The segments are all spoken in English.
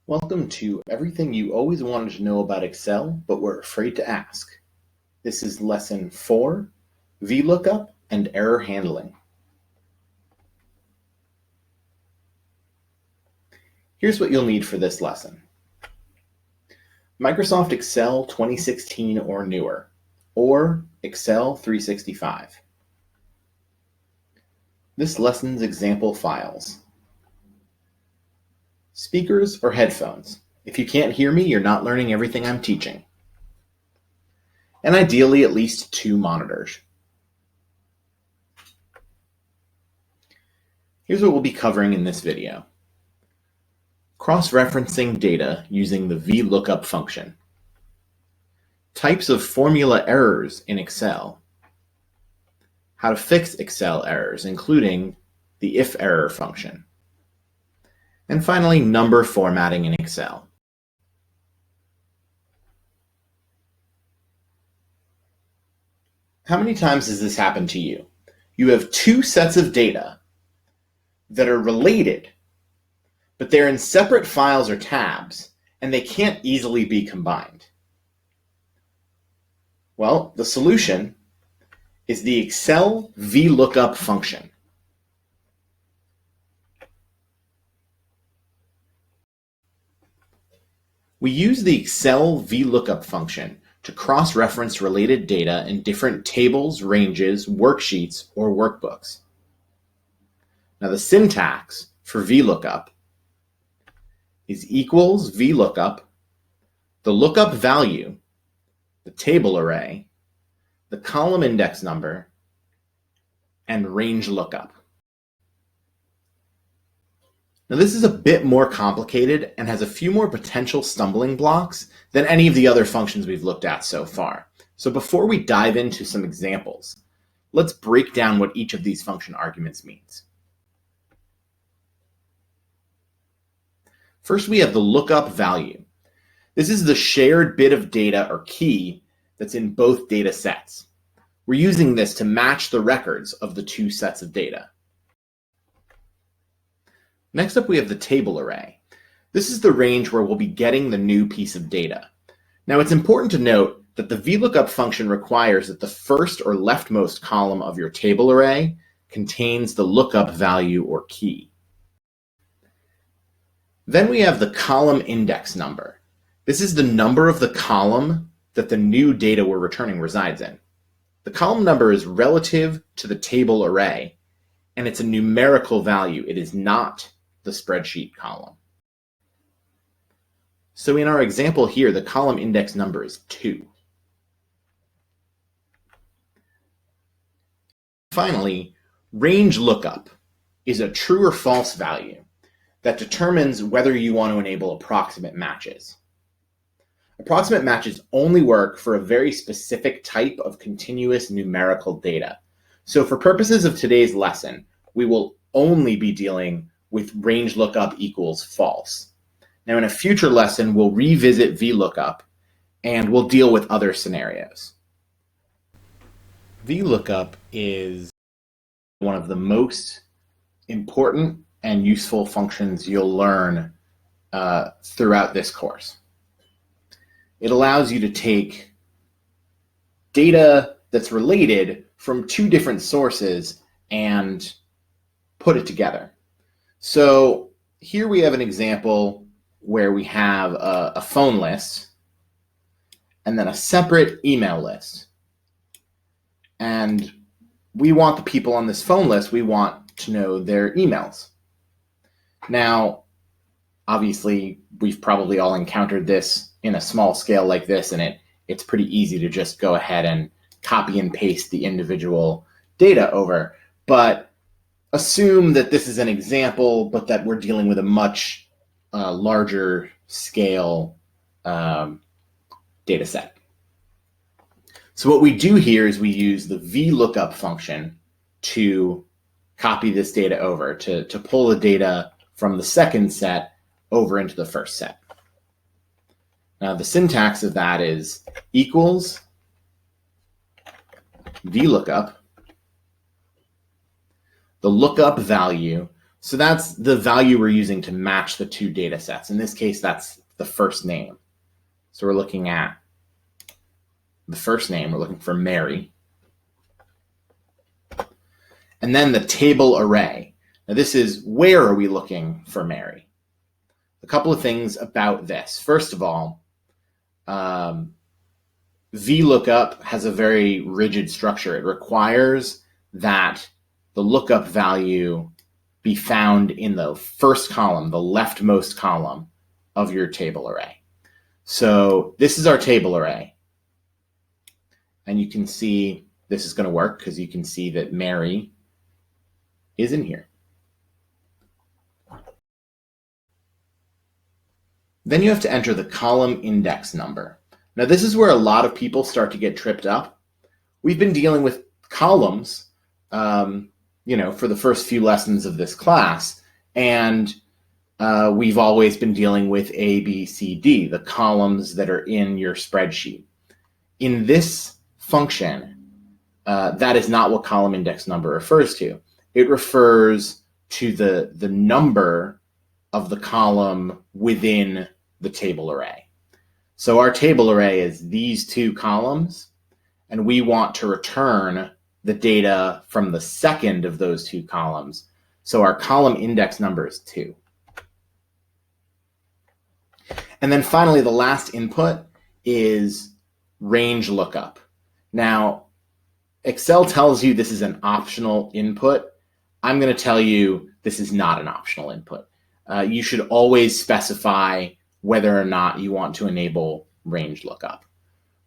Welcome to everything you always wanted to know about Excel, but were afraid to ask. This is Lesson 4, VLOOKUP and Error Handling. Here's what you'll need for this lesson. Microsoft Excel 2016 or newer, or Excel 365. This lesson's example files. Speakers or headphones. If you can't hear me, you're not learning everything I'm teaching. And ideally, at least 2 monitors. Here's what we'll be covering in this video. Cross-referencing data using the VLOOKUP function. Types of formula errors in Excel. How to fix Excel errors, including the if error function. And finally, number formatting in Excel. How many times has this happened to you? You have 2 sets of data that are related, but they're in separate files or tabs, and they can't easily be combined. Well, the solution is the Excel VLOOKUP function. We use the Excel VLOOKUP function to cross-reference related data in different tables, ranges, worksheets, or workbooks. Now the syntax for VLOOKUP is equals VLOOKUP, the lookup value, the table array, the column index number, and range lookup. Now this is a bit more complicated and has a few more potential stumbling blocks than any of the other functions we've looked at so far. So before we dive into some examples, let's break down what each of these function arguments means. First, we have the lookup value. This is the shared bit of data or key that's in both data sets. We're using this to match the records of the 2 sets of data. Next up, we have the table array. This is the range where we'll be getting the new piece of data. Now, it's important to note that the VLOOKUP function requires that the first or leftmost column of your table array contains the lookup value or key. Then we have the column index number. This is the number of the column that the new data we're returning resides in. The column number is relative to the table array, and it's a numerical value. It is not the spreadsheet column. So in our example here, the column index number is 2. Finally, range lookup is a true or false value that determines whether you want to enable approximate matches. Approximate matches only work for a very specific type of continuous numerical data. So for purposes of today's lesson, we will only be dealing with range lookup equals false. Now in a future lesson, we'll revisit VLOOKUP and we'll deal with other scenarios. VLOOKUP is one of the most important and useful functions you'll learn throughout this course. It allows you to take data that's related from 2 different sources and put it together. So here we have an example where we have a phone list and then a separate email list. And we want the people on this phone list, we want to know their emails. Now, obviously, we've probably all encountered this in a small scale like this, and it's pretty easy to just go ahead and copy and paste the individual data over. But assume that this is an example, but that we're dealing with a much larger scale data set. So what we do here is we use the VLOOKUP function to copy this data over, to pull the data from the second set over into the first set. Now the syntax of that is equals VLOOKUP, the lookup value, So that's the value we're using to match the two data sets. In this case, that's the first name. So we're looking at the first name, we're looking for Mary. And then the table array. Now this is where are we looking for Mary? A couple of things about this. First of all, VLOOKUP has a very rigid structure. It requires that the lookup value be found in the first column, the leftmost column of your table array. So this is our table array. And you can see this is going to work because you can see that Mary is in here. Then you have to enter the column index number. Now this is where a lot of people start to get tripped up. We've been dealing with columns, for the first few lessons of this class, and we've always been dealing with A, B, C, D, the columns that are in your spreadsheet. In this function, that is not what column index number refers to. It refers to the number of the column within the table array. So our table array is these two columns, and we want to return the data from the second of those two columns. So our column index number is 2. And then finally, the last input is range lookup. Now, Excel tells you this is an optional input. I'm going to tell you this is not an optional input. You should always specify whether or not you want to enable range lookup.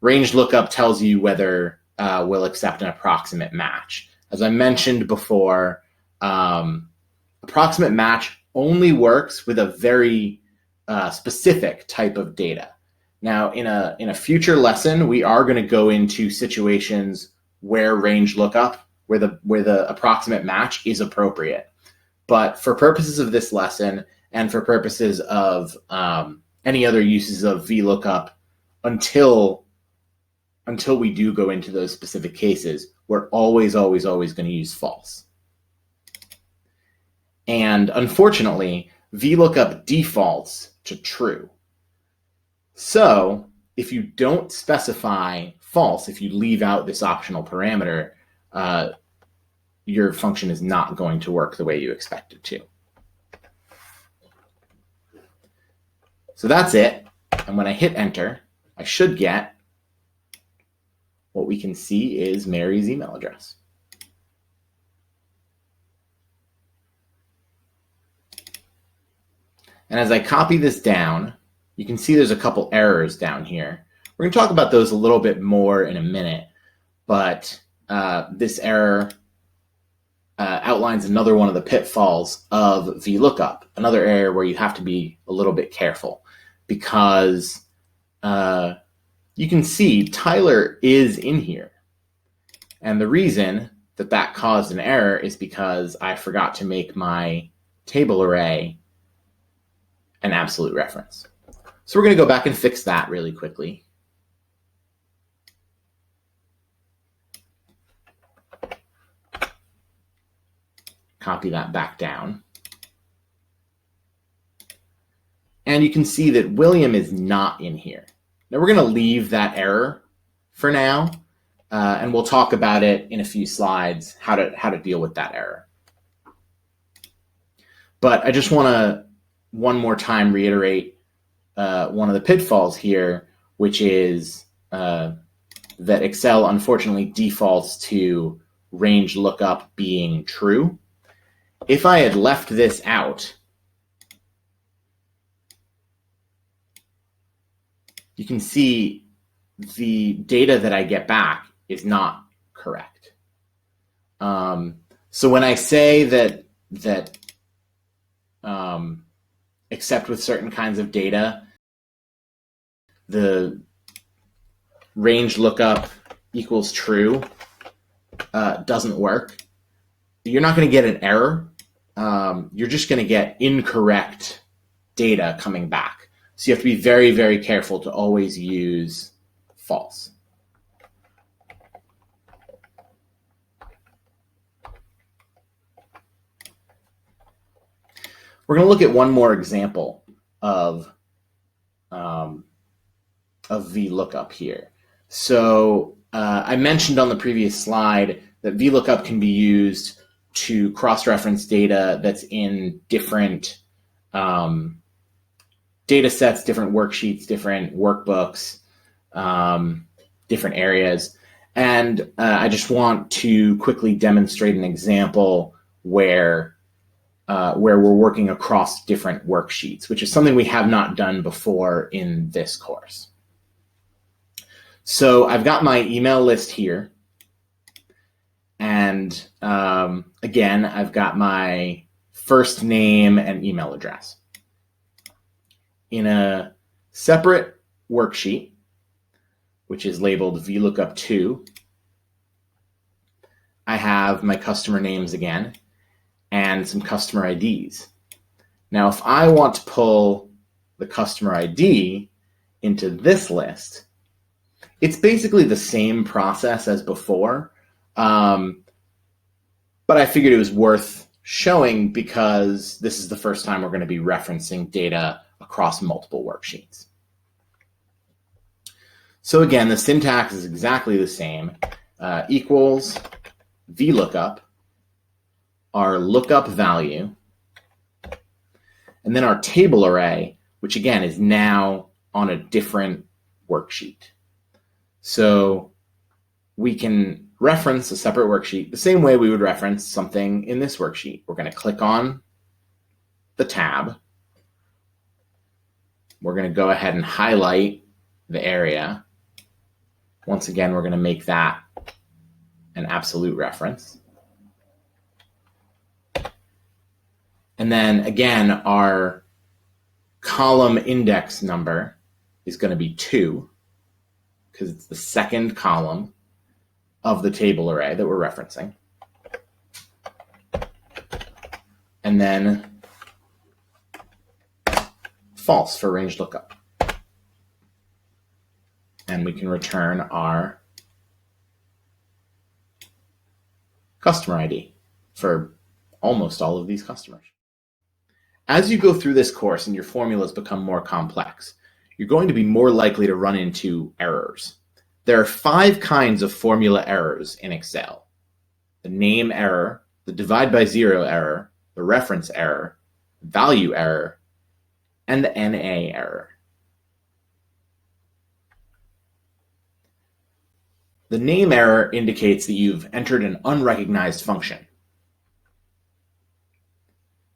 Range lookup tells you whether we'll accept an approximate match. As I mentioned before, approximate match only works with a very specific type of data. Now, in a future lesson, we are going to go into situations where range lookup, where the approximate match is appropriate. But for purposes of this lesson and for purposes of any other uses of VLOOKUP, until we do go into those specific cases, we're always going to use false. And unfortunately, VLOOKUP defaults to true. So if you don't specify false, if you leave out this optional parameter, your function is not going to work the way you expect it to. So that's it. And when I hit enter, I should get what we can see is Mary's email address. And as I copy this down, you can see there's a couple errors down here. We're going to talk about those a little bit more in a minute, but this error outlines another one of the pitfalls of VLOOKUP, another area where you have to be a little bit careful, because you can see Tyler is in here. And the reason that caused an error is because I forgot to make my table array an absolute reference. So we're going to go back and fix that really quickly. Copy that back down. And you can see that William is not in here. Now we're going to leave that error for now, and we'll talk about it in a few slides, how to deal with that error. But I just want to one more time reiterate one of the pitfalls here, which is that Excel unfortunately defaults to range lookup being true. If I had left this out, you can see the data that I get back is not correct. So when I say that except with certain kinds of data, the range lookup equals true doesn't work, you're not going to get an error. You're just going to get incorrect data coming back. So you have to be very, very careful to always use false. We're going to look at one more example of VLOOKUP here. So I mentioned on the previous slide that VLOOKUP can be used to cross-reference data that's in different data sets, different worksheets, different workbooks, different areas. And I just want to quickly demonstrate an example where we're working across different worksheets, which is something we have not done before in this course. So I've got my email list here. And again, I've got my first name and email address. In a separate worksheet, which is labeled VLOOKUP2, I have my customer names again and some customer IDs. Now, if I want to pull the customer ID into this list, it's basically the same process as before, but I figured it was worth showing because this is the first time we're going to be referencing data across multiple worksheets. So again, the syntax is exactly the same. Equals VLOOKUP, our lookup value, and then our table array, which again is now on a different worksheet. So we can reference a separate worksheet the same way we would reference something in this worksheet. We're going to click on the tab. We're going to go ahead and highlight the area. Once again, we're going to make that an absolute reference. And then again, our column index number is going to be 2 because it's the second column of the table array that we're referencing. And then false for range lookup. And we can return our customer ID for almost all of these customers. As you go through this course and your formulas become more complex, you're going to be more likely to run into errors. There are 5 kinds of formula errors in Excel: the name error, the divide by zero error, the reference error, value error, and the NA error. The name error indicates that you've entered an unrecognized function.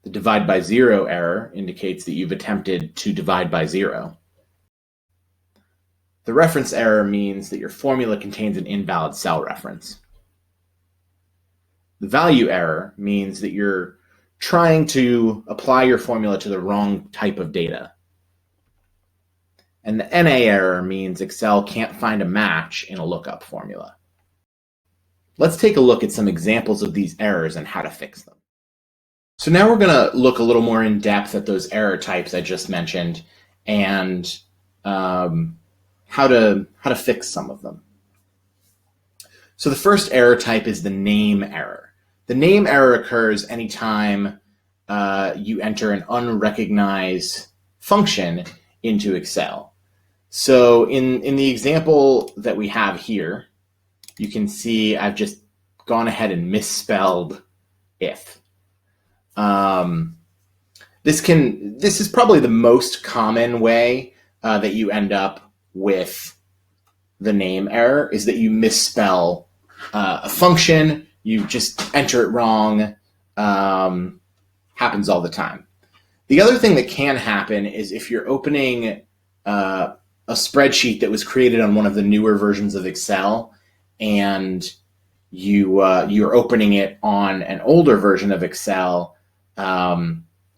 The divide by zero error indicates that you've attempted to divide by 0. The reference error means that your formula contains an invalid cell reference. The value error means that you're trying to apply your formula to the wrong type of data. And the NA error means Excel can't find a match in a lookup formula. Let's take a look at some examples of these errors and how to fix them. So now we're going to look a little more in depth at those error types I just mentioned and how to fix some of them. So the first error type is the name error. The name error occurs anytime you enter an unrecognized function into Excel. So in the example that we have here, you can see I've just gone ahead and misspelled if. This is probably the most common way that you end up with the name error, is that you misspell a function, you just enter it wrong. Happens all the time. The other thing that can happen is if you're opening a spreadsheet that was created on one of the newer versions of Excel, and you're opening it on an older version of Excel,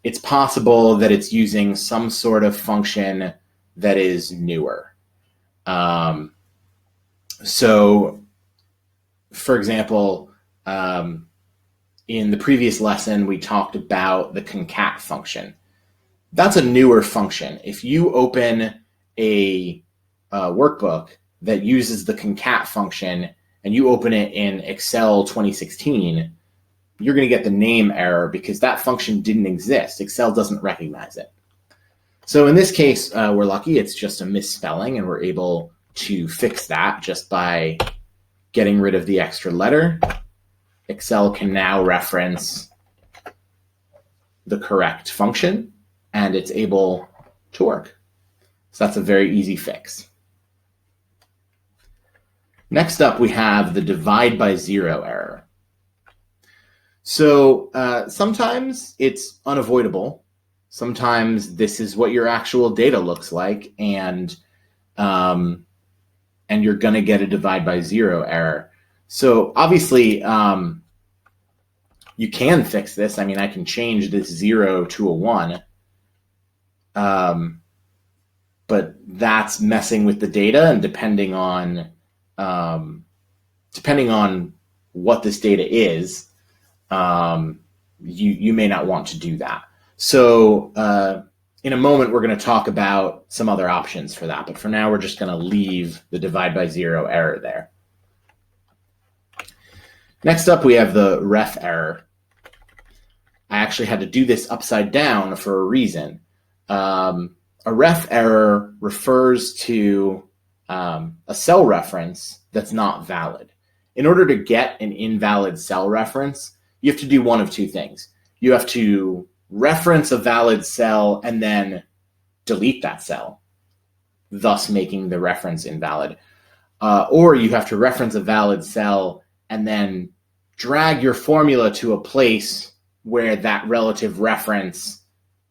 it's possible that it's using some sort of function that is newer. So, for example, in the previous lesson, we talked about the concat function. That's a newer function. If you open a workbook that uses the concat function and you open it in Excel 2016, you're going to get the name error because that function didn't exist. Excel doesn't recognize it. So in this case, we're lucky. It's just a misspelling, and we're able to fix that just by getting rid of the extra letter. Excel can now reference the correct function, and it's able to work. So that's a very easy fix. Next up, we have the divide by zero error. So sometimes it's unavoidable. Sometimes this is what your actual data looks like, and you're going to get a divide by zero error. So obviously, you can fix this. I mean, I can change this 0 to a 1, but that's messing with the data, and depending on what this data is, you may not want to do that. So in a moment, we're going to talk about some other options for that. But for now, we're just going to leave the divide by zero error there. Next up, we have the ref error. I actually had to do this upside down for a reason. A ref error refers to a cell reference that's not valid. In order to get an invalid cell reference, you have to do one of two things. You have to reference a valid cell and then delete that cell, thus making the reference invalid. Or you have to reference a valid cell and then drag your formula to a place where that relative reference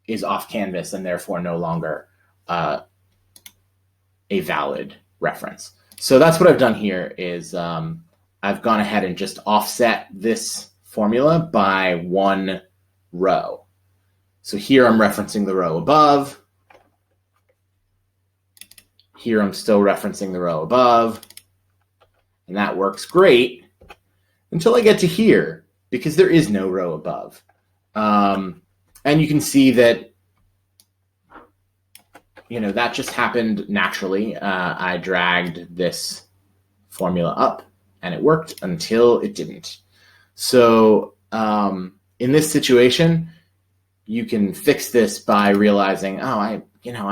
is off canvas and therefore no longer a valid reference. So that's what I've done here is I've gone ahead and just offset this formula by one row. So here I'm referencing the row above. Here I'm still referencing the row above. And that works great until I get to here, because there is no row above. And you can see that, that just happened naturally. I dragged this formula up and it worked until it didn't. So in this situation, you can fix this by realizing, oh, I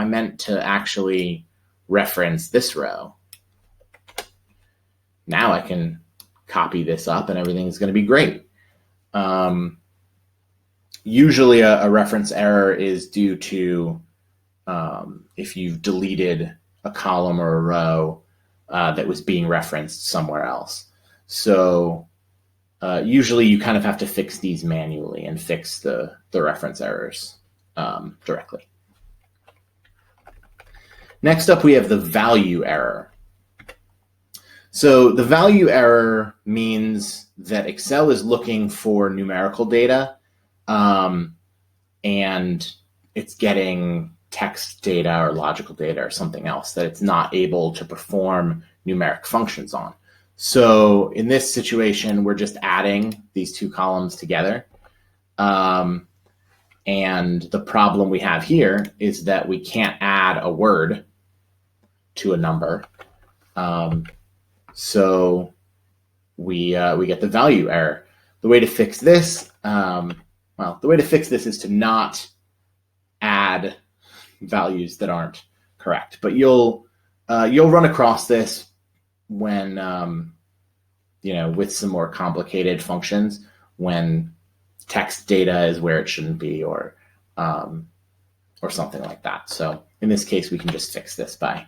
meant to actually reference this row. Now I can copy this up and everything's going to be great. Usually a reference error is due to if you've deleted a column or a row that was being referenced somewhere else. So usually you kind of have to fix these manually and fix the reference errors directly. Next up, we have the value error. So the value error means that Excel is looking for numerical data and it's getting text data or logical data or something else that it's not able to perform numeric functions on. So in this situation, we're just adding these two columns together. And the problem we have here is that we can't add a word to a number. So we get the value error. The way to fix this, is to not add values that aren't correct. But you'll run across this when with some more complicated functions, when text data is where it shouldn't be, or something like that. So in this case, we can just fix this by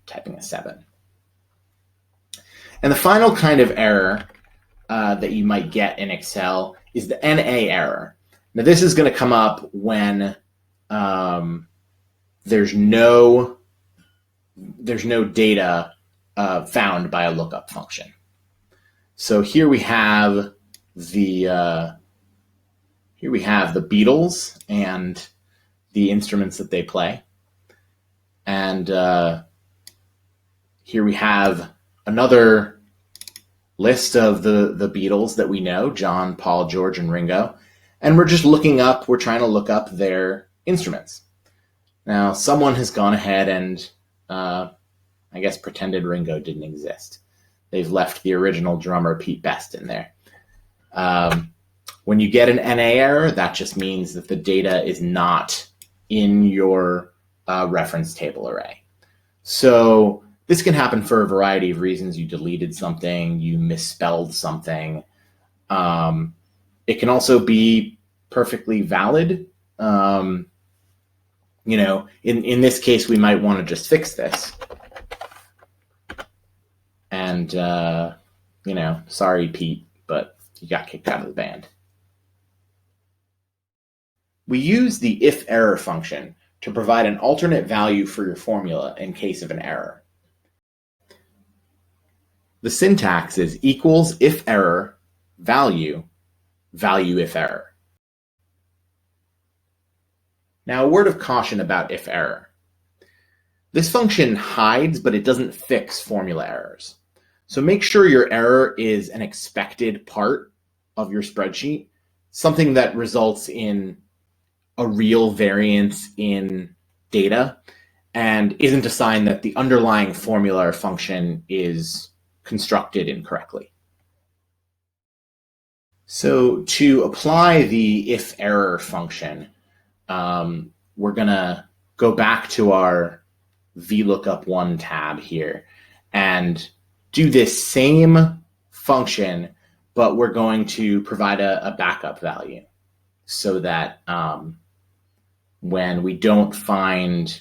typing a 7. And the final kind of error that you might get in Excel is the NA error. Now this is going to come up when there's no data found by a lookup function. So here we have the Beatles and the instruments that they play, and here we have another list of the Beatles that we know: John, Paul, George, and Ringo, and we're trying to look up their instruments. Now, someone has gone ahead and I guess pretended Ringo didn't exist. They've left the original drummer, Pete Best, in there. When you get an NA error, that just means that the data is not in your reference table array. So this can happen for a variety of reasons. You deleted something, you misspelled something. It can also be perfectly valid. In this case, we might want to just fix this. And, sorry, Pete, but you got kicked out of the band. We use the if error function to provide an alternate value for your formula in case of an error. The syntax is equals if error value if error. Now, a word of caution about if error. This function hides, but it doesn't fix formula errors. So make sure your error is an expected part of your spreadsheet, something that results in a real variance in data and isn't a sign that the underlying formula or function is constructed incorrectly. So to apply the if error function, we're going to go back to our VLOOKUP1 tab here and do this same function, but we're going to provide a backup value so that when we don't find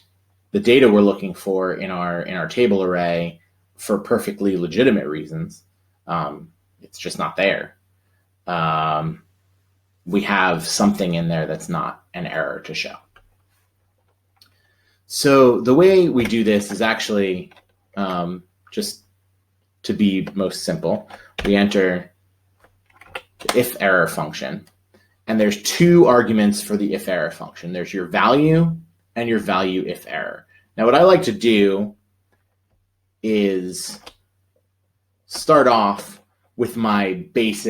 the data we're looking for in our table array for perfectly legitimate reasons, it's just not there. We have something in there that's not an error to show. So the way we do this is actually just to be most simple. We enter the if error function, and there's two arguments for the if error function. There's your value and your value if error. Now, what I like to do is start off with my base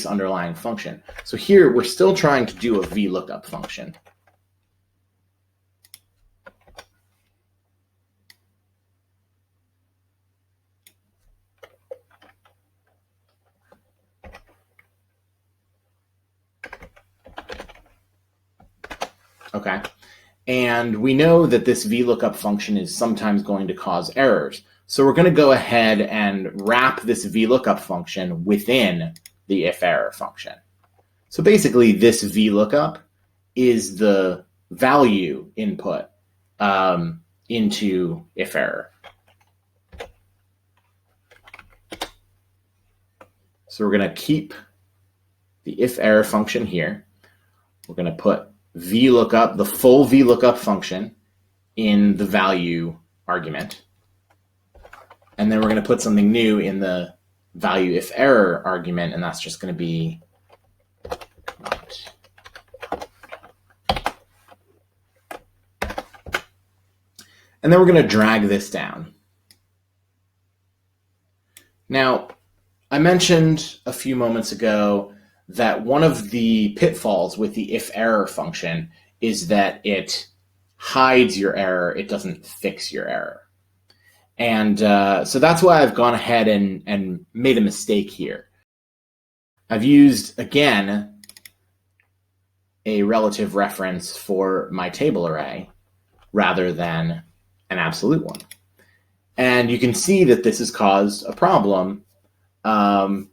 underlying function. So here we're still trying to do a VLOOKUP function. Okay, and we know that this VLOOKUP function is sometimes going to cause errors. So we're going to go ahead and wrap this VLOOKUP function within the if error function. So basically, this VLOOKUP is the value input into if error. So we're going to keep the if error function here. We're going to put VLOOKUP, the full VLOOKUP function, in the value argument. And then we're going to put something new in the value if error argument, and that's just going to be and then we're going to drag this down. Now, I mentioned a few moments ago that one of the pitfalls with the if error function is that it hides your error, it doesn't fix your error. And so that's why I've gone ahead and made a mistake here. I've used, again, a relative reference for my table array rather than an absolute one. And you can see that this has caused a problem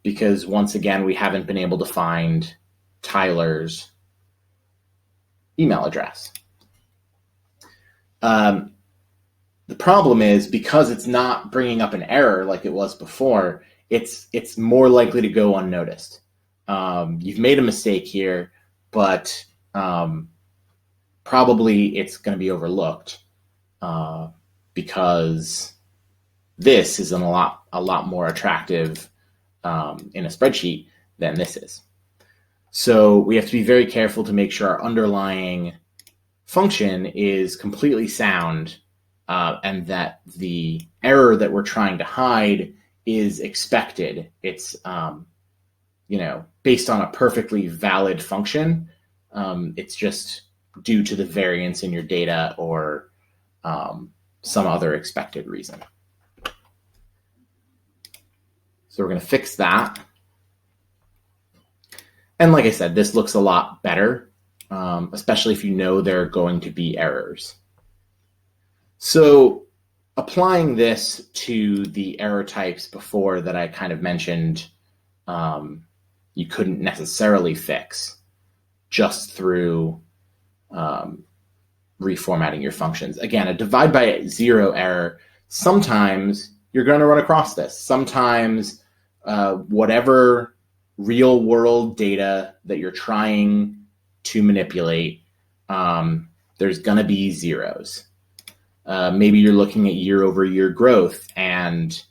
because, once again, we haven't been able to find Tyler's email address. The problem is, because it's not bringing up an error like it was before, it's more likely to go unnoticed. You've made a mistake here, but probably it's going to be overlooked because this is a lot more attractive in a spreadsheet than this is. So we have to be very careful to make sure our underlying function is completely sound and that the error that we're trying to hide is expected. It's based on a perfectly valid function. It's just due to the variance in your data or some other expected reason. So we're going to fix that. And like I said, this looks a lot better, especially if you know there are going to be errors. So applying this to the error types before that I kind of mentioned, you couldn't necessarily fix just through reformatting your functions. Again, a divide by zero error, sometimes you're going to run across this. Sometimes whatever real world data that you're trying to manipulate, there's going to be zeros. Maybe you're looking at year over year growth, and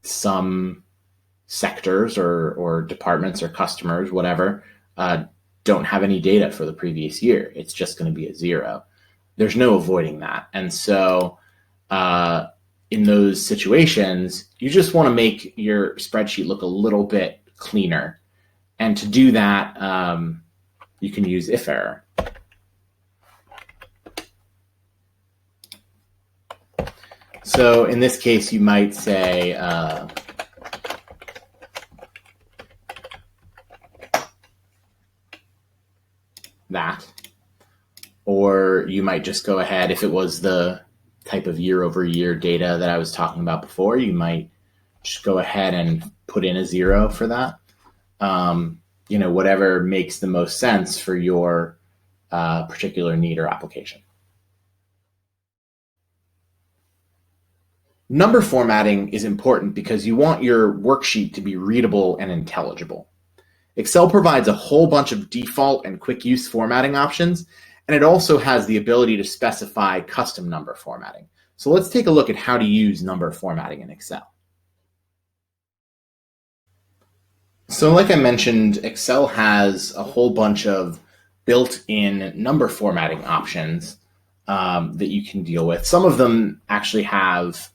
some sectors or departments or customers, whatever, don't have any data for the previous year. It's just going to be a zero. There's no avoiding that. And so in those situations, you just want to make your spreadsheet look a little bit cleaner. And to do that, you can use if error. So in this case, you might say, that, or you might just go ahead, if it was the type of year over year data that I was talking about before, you might just go ahead and put in a zero for that. Whatever makes the most sense for your particular need or application. Number formatting is important because you want your worksheet to be readable and intelligible. Excel provides a whole bunch of default and quick use formatting options, and it also has the ability to specify custom number formatting. So let's take a look at how to use number formatting in Excel. So like I mentioned, Excel has a whole bunch of built-in number formatting options that you can deal with. Some of them actually have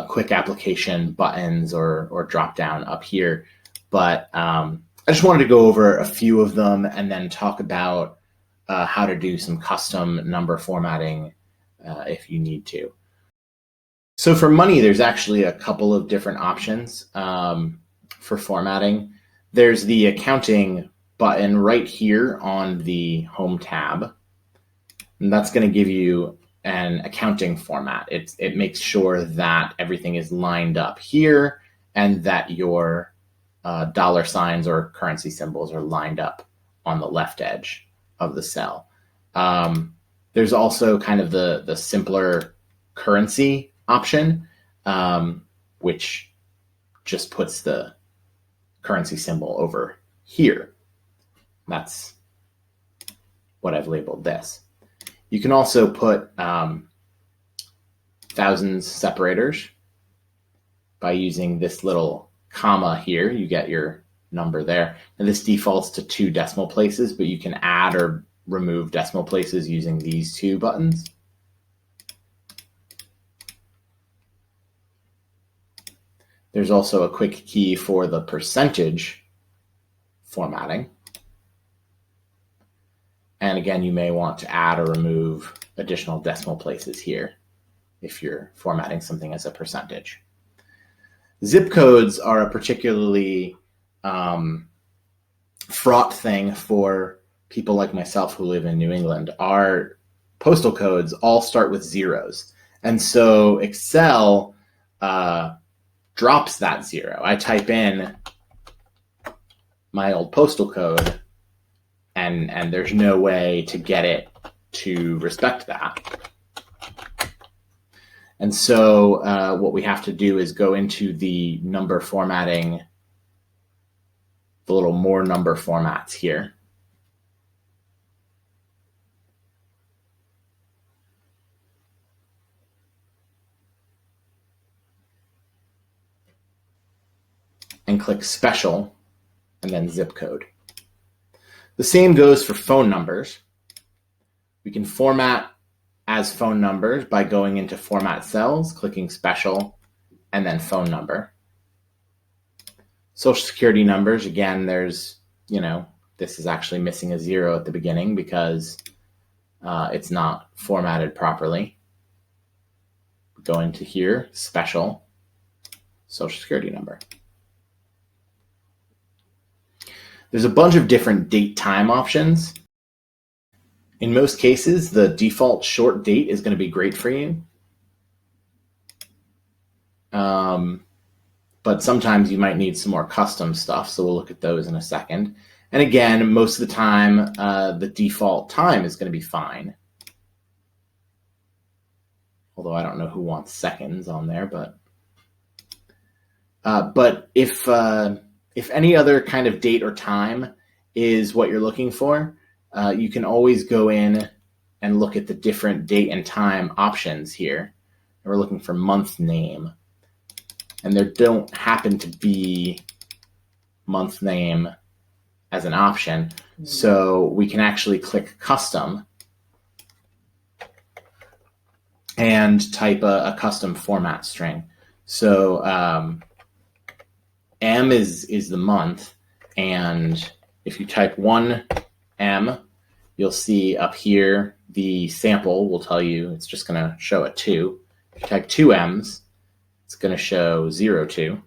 quick application buttons or drop down up here, but I just wanted to go over a few of them and then talk about how to do some custom number formatting if you need to. So for money, there's actually a couple of different options for formatting. There's the accounting button right here on the home tab, and that's going to give you an accounting format. It makes sure that everything is lined up here and that your dollar signs or currency symbols are lined up on the left edge of the cell. There's also kind of the simpler currency option, which just puts the currency symbol over here. That's what I've labeled this. You can also put thousands separators by using this little comma here. You get your number there. And this defaults to 2 decimal places, but you can add or remove decimal places using these 2 buttons. There's also a quick key for the percentage formatting. And again, you may want to add or remove additional decimal places here if you're formatting something as a percentage. Zip codes are a particularly fraught thing for people like myself who live in New England. Our postal codes all start with zeros. And so Excel drops that zero. I type in my old postal code, and there's no way to get it to respect that. And so what we have to do is go into the number formatting, the little more number formats here. And click special and then zip code. The same goes for phone numbers. We can format as phone numbers by going into format cells, clicking special, and then phone number. Social security numbers, again, there's, this is actually missing a 0 at the beginning because it's not formatted properly. Go into here, special, social security number. There's a bunch of different date time options. In most cases, the default short date is going to be great for you. But sometimes you might need some more custom stuff, so we'll look at those in a second. And again, most of the time, the default time is going to be fine. Although I don't know who wants seconds on there, but if any other kind of date or time is what you're looking for, you can always go in and look at the different date and time options here. We're looking for month name, and there don't happen to be month name as an option, so we can actually click custom and type a custom format string. So M is the month, and if you type 1M, you'll see up here the sample will tell you it's just going to show a 2. If you type 2Ms, it's going to show 02.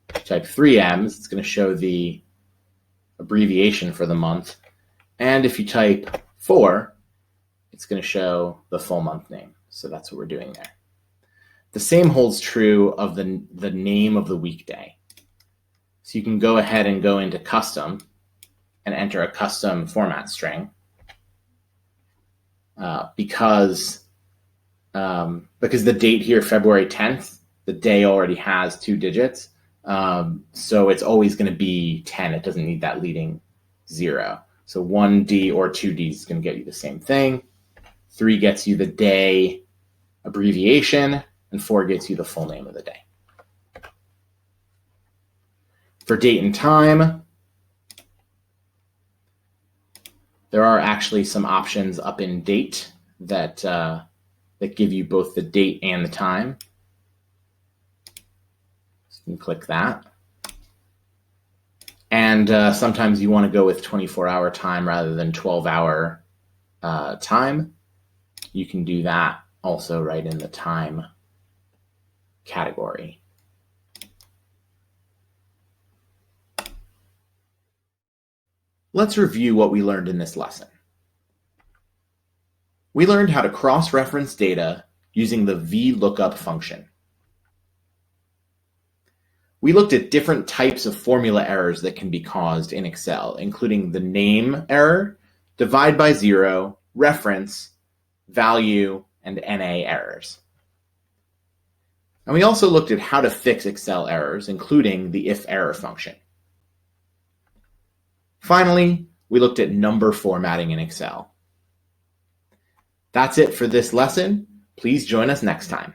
If you type 3Ms, it's going to show the abbreviation for the month. And if you type 4, it's going to show the full month name. So that's what we're doing there. The same holds true of the name of the weekday. So you can go ahead and go into custom and enter a custom format string because the date here, February 10th, the day already has 2 digits. So it's always going to be 10. It doesn't need that leading 0. So 1D or 2D is going to get you the same thing. 3 gets you the day abbreviation, and 4 gets you the full name of the day. For date and time, there are actually some options up in date that give you both the date and the time. So you can click that. And sometimes you want to go with 24-hour time rather than 12-hour time. You can do that also right in the time category. Let's review what we learned in this lesson. We learned how to cross-reference data using the VLOOKUP function. We looked at different types of formula errors that can be caused in Excel, including the name error, divide by 0, reference, value, and NA errors. And we also looked at how to fix Excel errors, including the if-error function. Finally, we looked at number formatting in Excel. That's it for this lesson. Please join us next time.